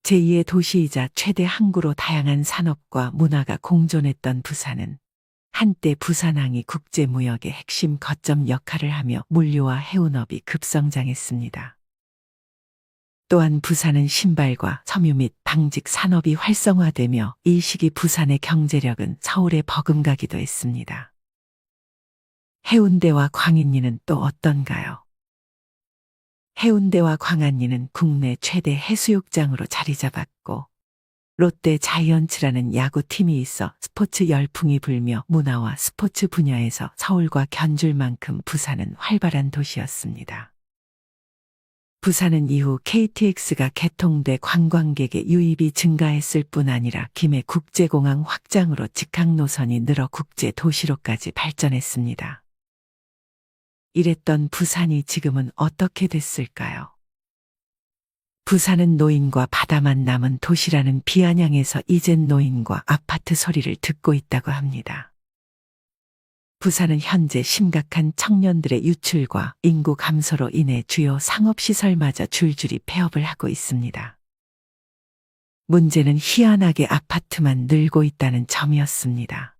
제2의 도시이자 최대 항구로 다양한 산업과 문화가 공존했던 부산은 한때 부산항이 국제무역의 핵심 거점 역할을 하며 물류와 해운업이 급성장했습니다. 또한 부산은 신발과 섬유 및 방직 산업이 활성화되며 이 시기 부산의 경제력은 서울에 버금가기도 했습니다. 해운대와 광안리는 또 어떤가요? 해운대와 광안리는 국내 최대 해수욕장으로 자리 잡았고 롯데 자이언츠라는 야구팀이 있어 스포츠 열풍이 불며 문화와 스포츠 분야에서 서울과 견줄 만큼 부산은 활발한 도시였습니다. 부산은 이후 KTX가 개통돼 관광객의 유입이 증가했을 뿐 아니라 김해 국제공항 확장으로 직항 노선이 늘어 국제 도시로까지 발전했습니다. 이랬던 부산이 지금은 어떻게 됐을까요? 부산은 노인과 바다만 남은 도시라는 비아냥에서 이젠 노인과 아파트 소리를 듣고 있다고 합니다. 부산은 현재 심각한 청년들의 유출과 인구 감소로 인해 주요 상업시설마저 줄줄이 폐업을 하고 있습니다. 문제는 희한하게 아파트만 늘고 있다는 점이었습니다.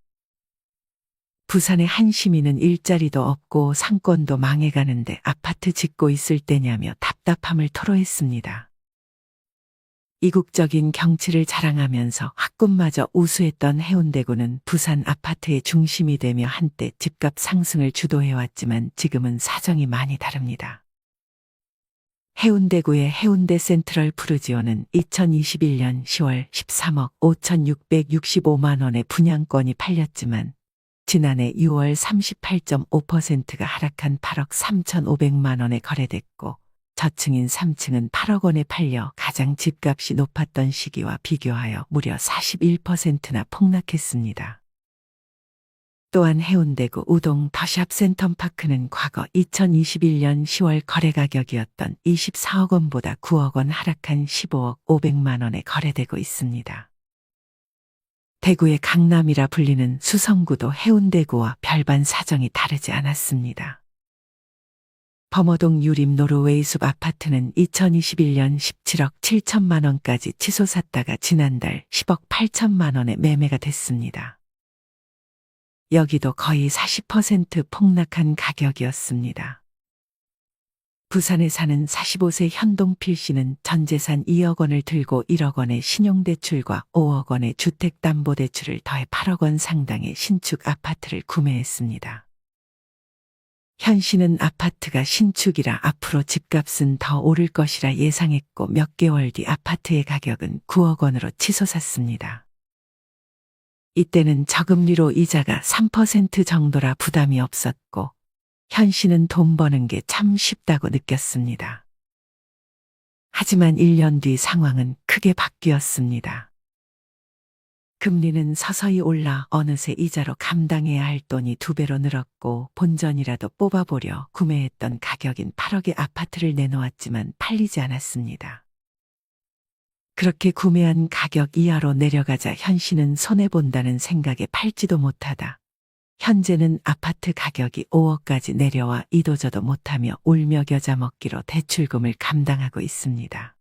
부산의 한 시민은 일자리도 없고 상권도 망해가는데 아파트 짓고 있을 때냐며 답답함을 토로했습니다. 이국적인 경치를 자랑하면서 학군마저 우수했던 해운대구는 부산 아파트의 중심이 되며 한때 집값 상승을 주도해왔지만 지금은 사정이 많이 다릅니다. 해운대구의 해운대 센트럴 푸르지오는 2021년 10월 13억 5,665만 원의 분양권이 팔렸지만 지난해 6월 38.5%가 하락한 8억 3,500만 원에 거래됐고 저층인 3층은 8억 원에 팔려 가장 집값이 높았던 시기와 비교하여 무려 41%나 폭락했습니다. 또한 해운대구 우동 더샵 센텀파크는 과거 2021년 10월 거래 가격이었던 24억 원보다 9억 원 하락한 15억 500만 원에 거래되고 있습니다. 대구의 강남이라 불리는 수성구도 해운대구와 별반 사정이 다르지 않았습니다. 범어동 유림 노르웨이숲 아파트는 2021년 17억 7천만 원까지 치솟았다가 지난달 10억 8천만 원에 매매가 됐습니다. 여기도 거의 40% 폭락한 가격이었습니다. 부산에 사는 45세 현동필 씨는 전 재산 2억 원을 들고 1억 원의 신용대출과 5억 원의 주택담보대출을 더해 8억 원 상당의 신축 아파트를 구매했습니다. 현 씨는 아파트가 신축이라 앞으로 집값은 더 오를 것이라 예상했고 몇 개월 뒤 아파트의 가격은 9억 원으로 치솟았습니다. 이때는 저금리로 이자가 3% 정도라 부담이 없었고 현 씨는 돈 버는 게 참 쉽다고 느꼈습니다. 하지만 1년 뒤 상황은 크게 바뀌었습니다. 금리는 서서히 올라 어느새 이자로 감당해야 할 돈이 2배로 늘었고 본전이라도 뽑아보려 구매했던 가격인 8억의 아파트를 내놓았지만 팔리지 않았습니다. 그렇게 구매한 가격 이하로 내려가자 현 씨는 손해본다는 생각에 팔지도 못하다. 현재는 아파트 가격이 5억까지 내려와 이도저도 못하며 울며 겨자 먹기로 대출금을 감당하고 있습니다.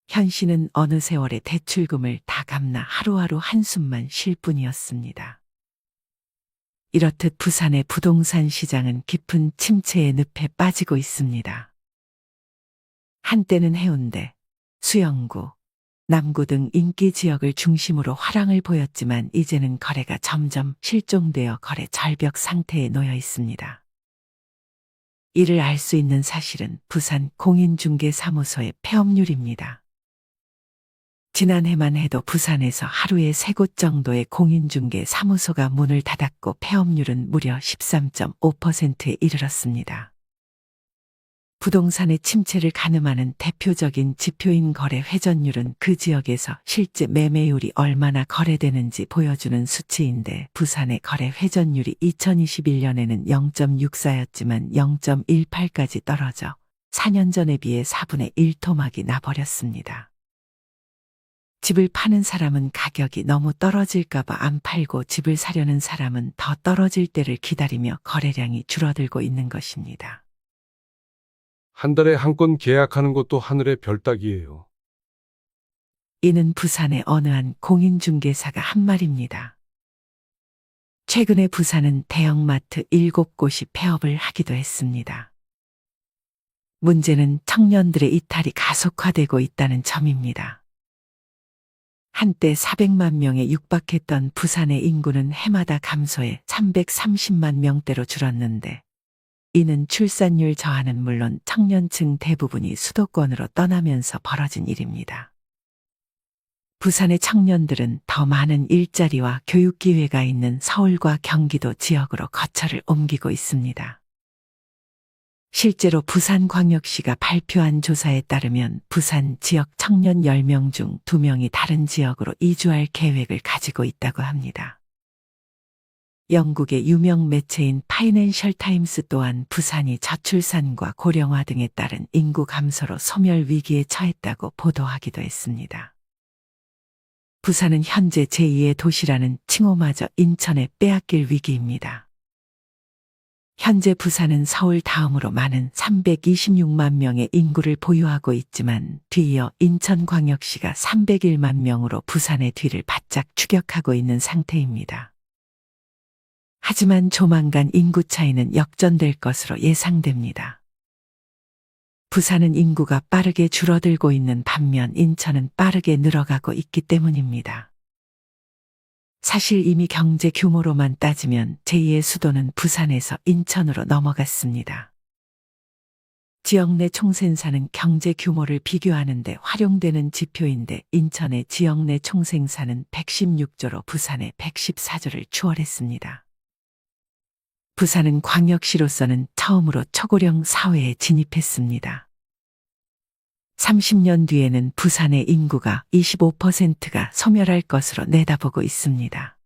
현 씨는 어느 세월에 대출금을 다 갚나 하루하루 한숨만 쉴 뿐이었습니다. 이렇듯 부산의 부동산 시장은 깊은 침체의 늪에 빠지고 있습니다. 한때는 해운대, 수영구, 남구 등 인기 지역을 중심으로 화랑을 보였지만 이제는 거래가 점점 실종되어 거래 절벽 상태에 놓여 있습니다. 이를 알 수 있는 사실은 부산 공인중개사무소의 폐업률입니다. 지난해만 해도 부산에서 하루에 3곳 정도의 공인중개 사무소가 문을 닫았고 폐업률은 무려 13.5%에 이르렀습니다. 부동산의 침체를 가늠하는 대표적인 지표인 거래 회전율은 그 지역에서 실제 매매율이 얼마나 거래되는지 보여주는 수치인데 부산의 거래 회전율이 2021년에는 0.64였지만 0.18까지 떨어져 4년 전에 비해 4분의 1 토막이 나버렸습니다. 집을 파는 사람은 가격이 너무 떨어질까봐 안 팔고 집을 사려는 사람은 더 떨어질 때를 기다리며 거래량이 줄어들고 있는 것입니다. 한 달에 한 건 계약하는 것도 하늘의 별 따기예요. 이는 부산의 어느 한 공인중개사가 한 말입니다. 최근에 부산은 대형마트 7곳이 폐업을 하기도 했습니다. 문제는 청년들의 이탈이 가속화되고 있다는 점입니다. 한때 400만 명에 육박했던 부산의 인구는 해마다 감소해 330만 명대로 줄었는데 이는 출산율 저하는 물론 청년층 대부분이 수도권으로 떠나면서 벌어진 일입니다. 부산의 청년들은 더 많은 일자리와 교육 기회가 있는 서울과 경기도 지역으로 거처를 옮기고 있습니다. 실제로 부산광역시가 발표한 조사에 따르면 부산 지역 청년 10명 중 2명이 다른 지역으로 이주할 계획을 가지고 있다고 합니다. 영국의 유명 매체인 파이낸셜 타임스 또한 부산이 저출산과 고령화 등에 따른 인구 감소로 소멸 위기에 처했다고 보도하기도 했습니다. 부산은 현재 제2의 도시라는 칭호마저 인천에 빼앗길 위기입니다. 현재 부산은 서울 다음으로 많은 326만 명의 인구를 보유하고 있지만 뒤이어 인천광역시가 301만 명으로 부산의 뒤를 바짝 추격하고 있는 상태입니다. 하지만 조만간 인구 차이는 역전될 것으로 예상됩니다. 부산은 인구가 빠르게 줄어들고 있는 반면 인천은 빠르게 늘어가고 있기 때문입니다. 사실 이미 경제 규모로만 따지면 제2의 수도는 부산에서 인천으로 넘어갔습니다. 지역 내 총생산은 경제 규모를 비교하는 데 활용되는 지표인데 인천의 지역 내 총생산은 116조로 부산의 114조를 추월했습니다. 부산은 광역시로서는 처음으로 초고령 사회에 진입했습니다. 30년 뒤에는 부산의 인구가 25%가 소멸할 것으로 내다보고 있습니다.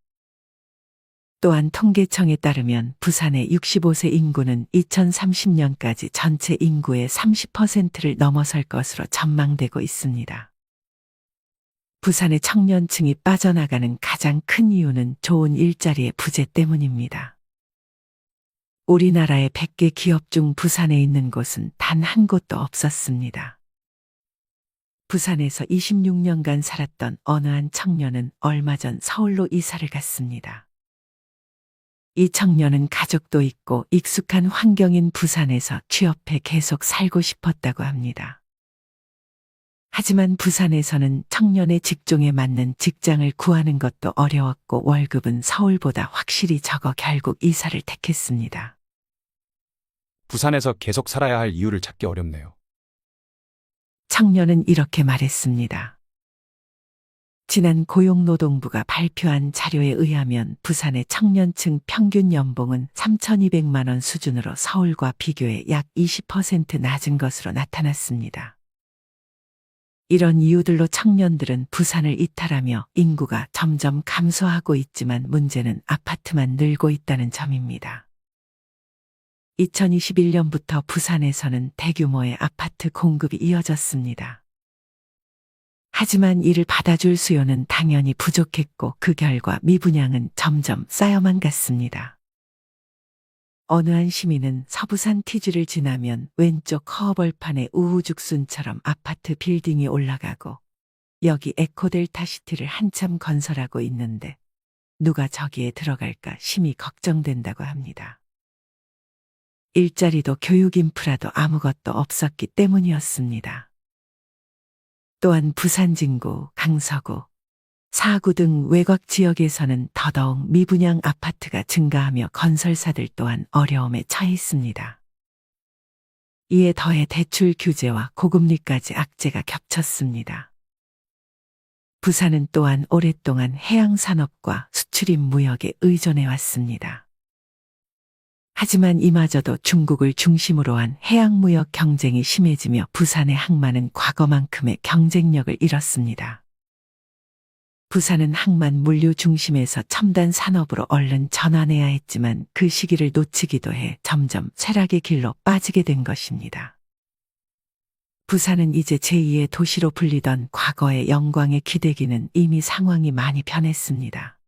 또한 통계청에 따르면 부산의 65세 인구는 2030년까지 전체 인구의 30%를 넘어설 것으로 전망되고 있습니다. 부산의 청년층이 빠져나가는 가장 큰 이유는 좋은 일자리의 부재 때문입니다. 우리나라의 100개 기업 중 부산에 있는 곳은 단 한 곳도 없었습니다. 부산에서 26년간 살았던 어느 한 청년은 얼마 전 서울로 이사를 갔습니다. 이 청년은 가족도 있고 익숙한 환경인 부산에서 취업해 계속 살고 싶었다고 합니다. 하지만 부산에서는 청년의 직종에 맞는 직장을 구하는 것도 어려웠고 월급은 서울보다 확실히 적어 결국 이사를 택했습니다. 부산에서 계속 살아야 할 이유를 찾기 어렵네요. 청년은 이렇게 말했습니다. 지난 고용노동부가 발표한 자료에 의하면 부산의 청년층 평균 연봉은 3,200만 원 수준으로 서울과 비교해 약 20% 낮은 것으로 나타났습니다. 이런 이유들로 청년들은 부산을 이탈하며 인구가 점점 감소하고 있지만 문제는 아파트만 늘고 있다는 점입니다. 2021년부터 부산에서는 대규모의 아파트 공급이 이어졌습니다. 하지만 이를 받아줄 수요는 당연히 부족했고 그 결과 미분양은 점점 쌓여만 갔습니다. 어느 한 시민은 서부산 T지를 지나면 왼쪽 커버벌판에 우후죽순처럼 아파트 빌딩이 올라가고 여기 에코델타시티를 한참 건설하고 있는데 누가 저기에 들어갈까 심히 걱정된다고 합니다. 일자리도 교육 인프라도 아무것도 없었기 때문이었습니다. 또한 부산 진구, 강서구, 사구 등 외곽 지역에서는 더더욱 미분양 아파트가 증가하며 건설사들 또한 어려움에 처해 있습니다. 이에 더해 대출 규제와 고금리까지 악재가 겹쳤습니다. 부산은 또한 오랫동안 해양산업과 수출입 무역에 의존해 왔습니다. 하지만 이마저도 중국을 중심으로 한 해양무역 경쟁이 심해지며 부산의 항만은 과거만큼의 경쟁력을 잃었습니다. 부산은 항만 물류 중심에서 첨단 산업으로 얼른 전환해야 했지만 그 시기를 놓치기도 해 점점 쇠락의 길로 빠지게 된 것입니다. 부산은 이제 제2의 도시로 불리던 과거의 영광의 기대기는 이미 상황이 많이 변했습니다.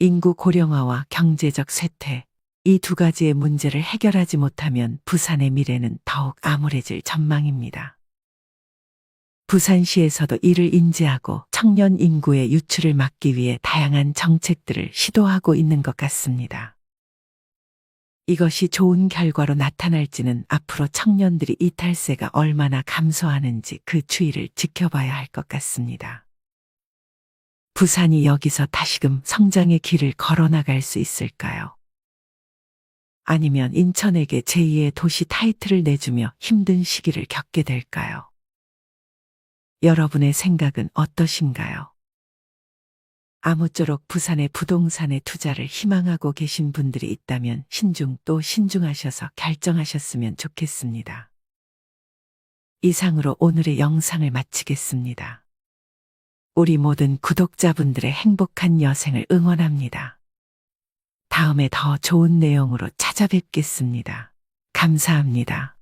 인구 고령화와 경제적 쇠퇴, 이 두 가지의 문제를 해결하지 못하면 부산의 미래는 더욱 암울해질 전망입니다. 부산시에서도 이를 인지하고 청년 인구의 유출을 막기 위해 다양한 정책들을 시도하고 있는 것 같습니다. 이것이 좋은 결과로 나타날지는 앞으로 청년들이 이탈세가 얼마나 감소하는지 그 추이를 지켜봐야 할 것 같습니다. 부산이 여기서 다시금 성장의 길을 걸어나갈 수 있을까요? 아니면 인천에게 제2의 도시 타이틀을 내주며 힘든 시기를 겪게 될까요? 여러분의 생각은 어떠신가요? 아무쪼록 부산의 부동산에 투자를 희망하고 계신 분들이 있다면 신중 또 신중하셔서 결정하셨으면 좋겠습니다. 이상으로 오늘의 영상을 마치겠습니다. 우리 모든 구독자분들의 행복한 여생을 응원합니다. 다음에 더 좋은 내용으로 찾아뵙겠습니다. 감사합니다.